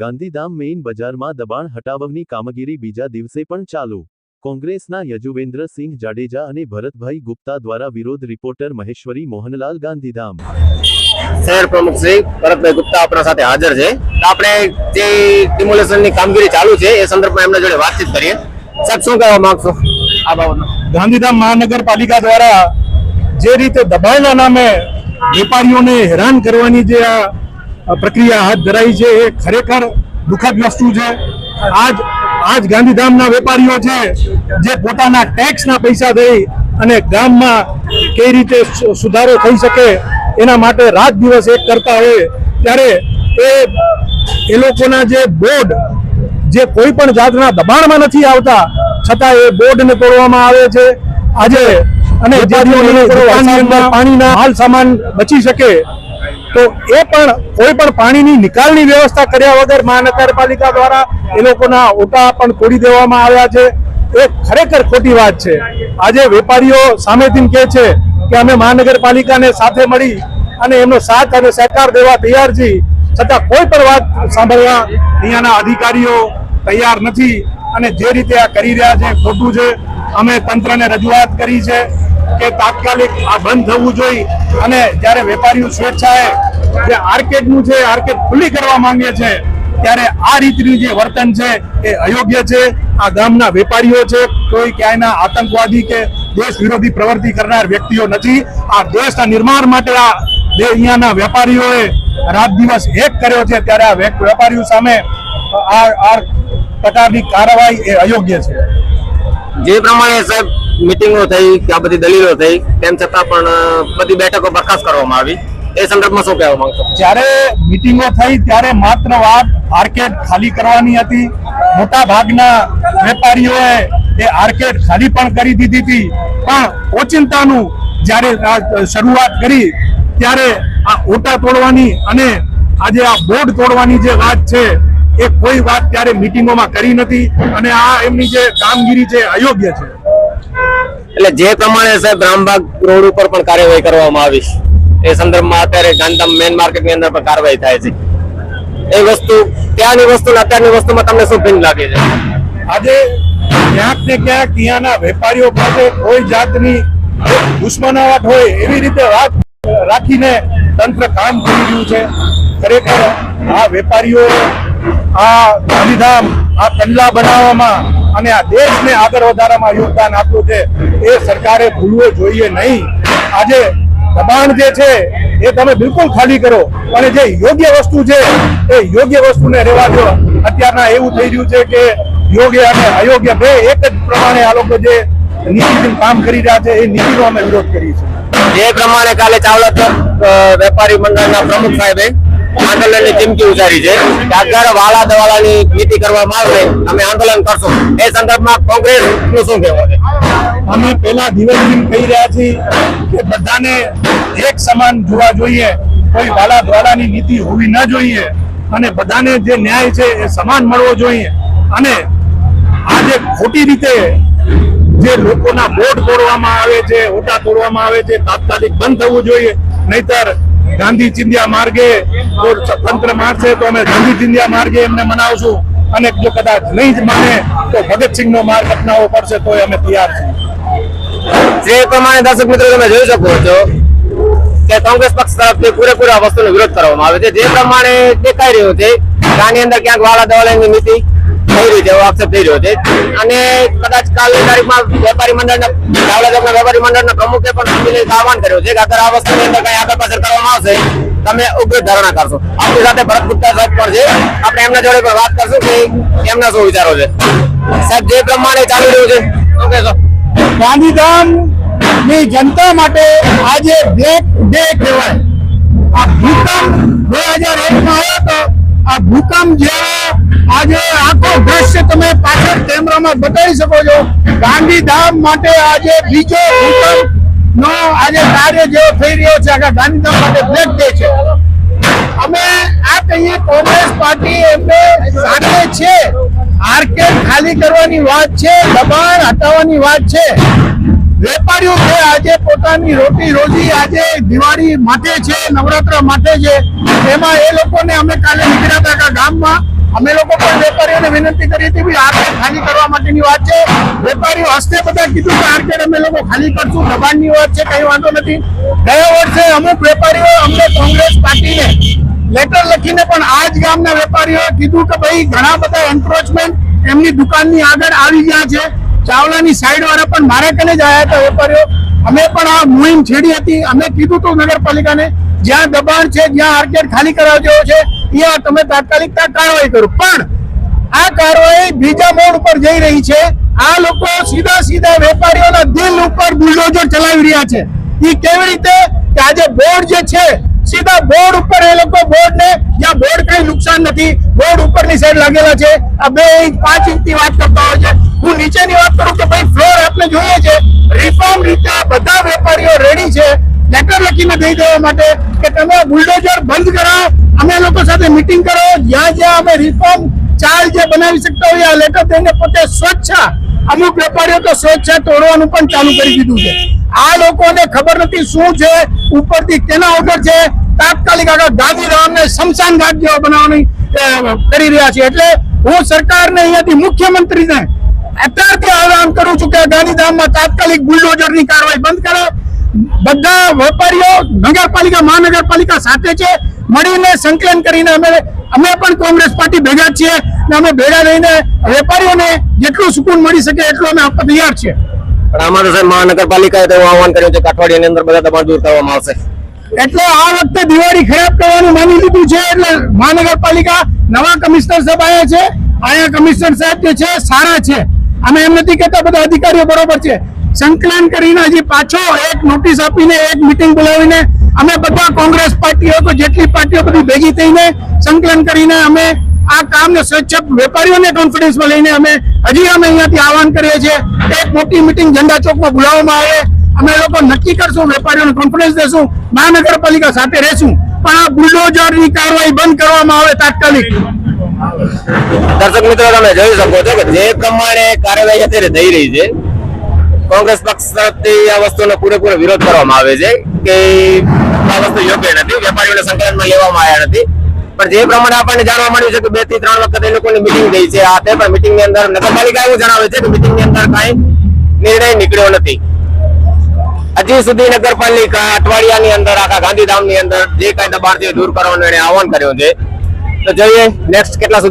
Gandhidham main બજારમાં દબાણ હટાવવાની કામગીરી બીજા દિવસે પણ ચાલુ. કોંગ્રેસના યજુવેન્દ્રસિંહ જાડેજા અને ભરતભાઈ ગુપ્તા દ્વારા વિરોધ. રિપોર્ટર મહેશ્વરી મોહનલાલ, ગાંધીધામ. શહેર પ્રમુખ શ્રી ભરતભાઈ ગુપ્તા આપણા સાથે હાજર છે. આપણે જે ડિમોલેશનની કામગીરી ચાલુ છે એ સંદર્ભમાં એમના જોડે વાતચીત કરીએ. સાહેબ, શું કહેવા માંગશો આ બાબતમાં? ગાંધીધામ મહાનગરપાલિકા દ્વારા જે રીતે દબાણના નામે વેપારીઓને હેરાન કરવાની જે આ પ્રક્રિયા હાથ ધરાઈ છે એ ખરેખર દુઃખદ વસ્તુ છે. આજ ગાંધીધામના વેપારીઓ છે જે પોતાના ટેક્સના પૈસા દઈ અને ગામમાં કઈ રીતે સુધારો થઈ શકે એના માટે રાત દિવસ એક કરતા હોય ત્યારે એ લોકોના જે બોર્ડ જે કોઈ પણ જાતના દબાણમાં નથી આવતા છતાં એ બોર્ડને તોડવામાં આવે છે આજે. અને પાણીના માલ સામાન બચી શકે તો એ પણ કોઈ પણ પાણીની નિકાલની વ્યવસ્થા કર્યા વગર મહાનગરપાલિકા દ્વારા એ લોકોના ઓટા પણ તોડી દેવામાં આવ્યા છે. એ ખરેખર ખોટી વાત છે. આજે વેપારીઓ સામેથી કહે છે કે અમે મહાનગરપાલિકાને સાથે મળી અને એમનો સાથ અને સહકાર દેવા તૈયાર છીએ, છતાં કોઈ પણ વાત સાંભળવા અહીંયાના અધિકારીઓ તૈયાર નથી અને જે રીતે આ કરી રહ્યા છે ખોટું છે. અમે તંત્રને રજૂઆત કરી છે કે તાત્કાલિક આ બંધ થવું જોઈએ અને જ્યારે વેપારીઓ સ્વેચ્છાએ જે આર્કેડનું છે આર્કેડ ખુલ્લી કરવા માંગે છે ત્યારે આ રીતનું જે વર્તન છે એ અયોગ્ય છે. આ ગામના વેપારીઓ છે, કોઈ ક્યાંયના આતંકવાદી કે દેશ વિરોધી પ્રવૃત્તિ કરનાર વ્યક્તિઓ નથી. આ દેશના નિર્માણ માટે આ અહીંયાના વેપારીઓએ રાત દિવસ એક કર્યો છે ત્યારે આ વેપારીઓ સામે આ પ્રકારની કાર્યવાહી એ અયોગ્ય છે. જે પ્રમાણે સાહેબ મીટિંગો થઈ, આ બધી દલીલો થઈ, તેમ છતાં પણ બધી બેઠકો બરખાસ્ત કરવામાં આવી, એ સંદર્ભમાં શું કહેવા માંગશો? જ્યારે મીટિંગો થઈ ત્યારે માત્ર વાત આર્કેડ ખાલી કરવાની હતી. મોટા ભાગના વેપારીઓએ એ આર્કેડ ખાલી પણ કરી દીધી હતી, પણ ઓચિંતાનું જ્યારે શરૂઆત કરી ત્યારે આ ઓટા તોડવાની અને આજે આ બોર્ડ તોડવાની જે વાત છે એ કોઈ વાત ત્યારે મીટિંગોમાં કરી નથી અને આ એમની જે કામગીરી છે અયોગ્ય છે. એટલે જે પ્રમાણે સાહેબ રામબાગ રોડ ઉપર પણ કાર્યવાહી કરવામાં આવી એ સંદર્ભમાં અત્યારે ગાંધીધામ મેઇન માર્કેટની અંદર પણ કાર્યવાહી થાય છે. એ વસ્તુ ત્યાંની વસ્તુ અત્યારની વસ્તુમાં તમને શું ભિન્ન લાગે છે? આજે ક્યાંક ને ક્યાંક અહીંયાના વેપારીઓ પાસે કોઈ જાતની દુશ્મનાવટ હોય એવી રીતે વાત રાખીને તંત્ર કામ કરી રહ્યું છે. ખરેખર આ વેપારીઓ આ ગાંધીધામ આ કંડલા બનાવવામાં અને આ દેશને આગળ વધારવામાં યોગદાન આપ્યું છે એ સરકારે ભૂલવું જોઈએ નહીં. આજે દબાણ જે છે એ તમે બિલકુલ ખાલી કરો અને જે યોગ્ય વસ્તુ છે એ યોગ્ય વસ્તુને રહેવા દો. અત્યારના એવું થઈ રહ્યું છે કે યોગ્ય અને અયોગ્ય બે એક જ પ્રમાણે આ લોકો જે નીતિથી કામ કરી રહ્યા છે એ નીતિનો અમે વિરોધ કરીએ છીએ. જે પ્રમાણે કાલે ચાવડા ચોક વેપારી મંડળના પ્રમુખ સાહેબે આંદોલનની ચીમકી ઉચ્ચારી છે કે અગર વાલા દવાલાની નીતિ કરવામાં આવે અમે આંદોલન કરશું, એ સંદર્ભમાં કોંગ્રેસનું શું કહેવું છે? અમે પહેલા દિવસથી કહી રહ્યા છીએ કે બધાને એક સમાન જોવા જોઈએ, કોઈ વાલા દ્વાલાની નીતિ હોવી ન જોઈએ અને બધાને જે ન્યાય છે એ સમાન મળવો જોઈએ. અને આજે ખોટી રીતે જે લોકોના બોર્ડ તોડવામાં આવે છે, ઓટા તોડવામાં આવે છે, તાત્કાલિક બંધ થવું જોઈએ. નહીતર ગાંધી ચિંધ્યા માર્ગે તંત્ર મારશે તો અમે ગાંધી ચિંધ્યા માર્ગે એમને મનાવશું અને જો કદાચ નહીં જ માને તો ભગતસિંહનો માર્ગ અપનાવવો પડશે તો અમે તૈયાર છીએ. જે પ્રમાણે દર્શક મિત્રો તમે જોઈ શકો છો કે કોંગ્રેસ પક્ષ તરફથી પૂરેપૂરા વસ્તુનો વિરોધ કરવામાં આવે છે. જે પ્રમાણે દેખાઈ રહ્યું છે કે આની અંદર ક્યાંક વાલા દવાલાની નીતિ થઈ રહી છે એવો આક્ષેપ થઈ રહ્યો છે અને કદાચ કાલની તારીખમાં વેપારી મંડળના ચાવડા ચોકના વેપારી મંડળના પ્રમુખે પણ સંમેલન આહવાન કર્યું છે કે અગર આ વસ્તુની અંદર કઈ આગળ પાછળ કરવામાં આવશે તમે ઉગ્ર ધારણા કરશો. આપણી સાથે ભરત ગુપ્તા સાહેબ પણ છે, આપણે એમના જોડે પણ વાત કરશું કે એમના શું વિચારો છે. સાહેબ, જે પ્રમાણે ચાલી રહ્યું છે શું કહેશો? ગાંધીધામ ની જનતા માટે આજે બ્લેક ડે કહેવાય. આ ભૂકંપ 2001 માં આવ્યો હતો. આ ભૂકંપ જેવો આજે આખો દ્રશ્ય તમે પાછળ કેમેરામાં બતાવી શકો છો. ગાંધીધામ માટે આજે બીજો ભૂકંપ નો આજે કાર્ય જેવો થઈ રહ્યો છે. આખા ગાંધીધામ માટે બ્લેક ડે છે. અમે આ કહીએ કોંગ્રેસ પાર્ટી એમને સાથે છે. આર્કેડ ખાલી કરવાની વાત છે, દબાણ હટાવવાની વાત છે. વેપારીઓ છે આજે પોતાની રોટી રોજી આજે દિવાળી માટે છે, નવરાત્ર માટે છે, એમાં એ લોકોને અમે કાલે નીકળ્યા હતા ગામમાં અમે લોકો પણ વેપારીઓને વિનંતી કરી હતી કે આર્કેડ ખાલી કરવા માટેની વાત છે. વેપારીઓ હસ્તે બધા કીધું કે આર્કેડ અમે લોકો ખાલી કરશું, દબાણની વાત છે, કઈ વાંધો નથી. ગયા વર્ષે અમુક વેપારીઓ અમને કોંગ્રેસ પાર્ટીને લેટર લખીને પણ આ જ ગામના વેપારીઓએ કીધું કે ભાઈ ઘણા બધા એન્ક્રોચમેન્ટ એમની દુકાનની આગળ આવી ગયા છે. ચાવલાની સાઈડ વાળા પણ મારા કને જ આવ્યા હતા વેપારીઓ. અમે પણ આ મુહિમ છેડી હતી. અમે કીધું હતું નગરપાલિકાને જ્યાં દબાણ છે, જ્યાં આર્કેડ ખાલી કરાવવા જેવો છે, ત્યાં તમે તાત્કાલિક કાર્યવાહી કરો. પણ આ કાર્યવાહી બીજા મોડ ઉપર જઈ રહી છે. આ લોકો સીધા વેપારીઓના દિલ ઉપર બુલડોઝર ચલાવી રહ્યા છે. એ કેવી રીતે કે આજે બોર્ડ જે છે સીધા બોર્ડ ઉપર એ લોકો બોર્ડ ને જ્યાં બોર્ડ કઈ નુકસાન નથી, બોર્ડ ઉપરની સાઈડ લાગેલા છે. આ 2 ઇંચ 5 ઇંચ ની વાત કરતા હોય છે. હું નીચેની વાત કરું કે ભાઈ ફ્લોર આપણે જોઈએ છે રિફોર્મ રીતે આ બધા વેપારીઓ રેડી છે લેટર લખીને દઈ દેવા માટે કે તમે બુલડોઝર બંધ કરાવો, અમે લોકો સાથે મીટિંગ કરો. જ્યાં અમે રિફોર્મ ચાલ જે બનાવી શકતા હોય આ લેટર દઈને પોતે સ્વચ્છ, અમુક વેપારીઓ તો સ્વચ્છ તોડવાનું પણ ચાલુ કરી દીધું છે. આ લોકોને ખબર નથી શું છે, ઉપરથી કેના ઓર્ડર છે. તાત્કાલિક આગળ ગાંધીધામને શમશાન ઘાટ જેવો બનાવવાની કરી રહ્યા છે. એટલે હું સરકારને અહીંયાથી મુખ્યમંત્રીને અત્યારથી આહ્વાન કરું છું કે ગાંધીધામમાં તાત્કાલિક બુલડોઝરની કાર્યવાહી બંધ કરો. બધા વેપારીઓ નગરપાલિકા મહાનગરપાલિકા સાથે છે, મળીને સંકલન કરીને અમે પણ કોંગ્રેસ પાર્ટી ભેગા છીએ અને અમે ભેગા રહીને વેપારીઓને જેટલું સુકૂન મળી શકે એટલું અમે આપવા તૈયાર છીએ. પણ આમાં તો સાહેબ મહાનગરપાલિકાએ તો આહવાન કર્યું છે કે અઠવાડિયાની અંદર બધા દબાણ દૂર કરવામાં આવશે. એટલે આ વખતે દિવાળી ખરાબ કરવાનું માની લીધું છે. એટલે મહાનગરપાલિકા નવા કમિશનર સાહેબ આવ્યા છે. અહીંયા કમિશનર સાહેબ જે છે સારા છે. અમે એમ નથી કહેતા બધા અધિકારીઓ બરોબર છે. સંકલન કરીને હજી પાછો એક નોટિસ આપીને એક મીટિંગ બોલાવીને અમે બધા કોંગ્રેસ પાર્ટીઓ તો જેટલી પાર્ટીઓ બધી ભેગી થઈને સંકલન કરીને અમે આ કામને સ્વચ્છ વેપારીઓને કોન્ફિડન્સમાં લઈને અમે અહીંયાથી આહવાન કરીએ છીએ. એક મોટી મીટિંગ ઝંડા ચોકમાં બોલાવવામાં આવે. અમે લોકો નક્કી કરશું, વેપારીઓને કોન્ફિડન્સ દેશું, મહાનગરપાલિકા સાથે રહેશું, પણ આ બુલડોઝરની કાર્યવાહી બંધ કરવામાં આવે તાત્કાલિક. દર્શક મિત્રો તમે જોઈ શકો છો કે જે પ્રમાણે કાર્યવાહી અત્યારે થઈ રહી છે, કોંગ્રેસ પક્ષ તરફથી આ વસ્તુનો પૂરેપૂરો વિરોધ કરવામાં આવે છે કે આ વસ્તુ યોગ્ય નથી, વેપારીઓને સંકલનમાં લેવામાં આવ્યા નથી. પણ જે પ્રમાણે આપણને જાણવા મળ્યું છે કે 2 થી 3 વખત એ લોકોની મિટિંગ થઈ છે. આ તે પણ મિટિંગની અંદર નગરપાલિકા એવું જણાવે છે કે મિટિંગની અંદર કાંઈ નિર્ણય નીકળ્યો નથી. હજી સુધી નગરપાલિકા અઠવાડિયાની અંદર આખા ગાંધીધામની અંદર જે કાંઈ દબાણ છે દૂર કરવાનું એને આહવાન કર્યું છે. તો જોઈએ નેક્સ્ટ કેટલા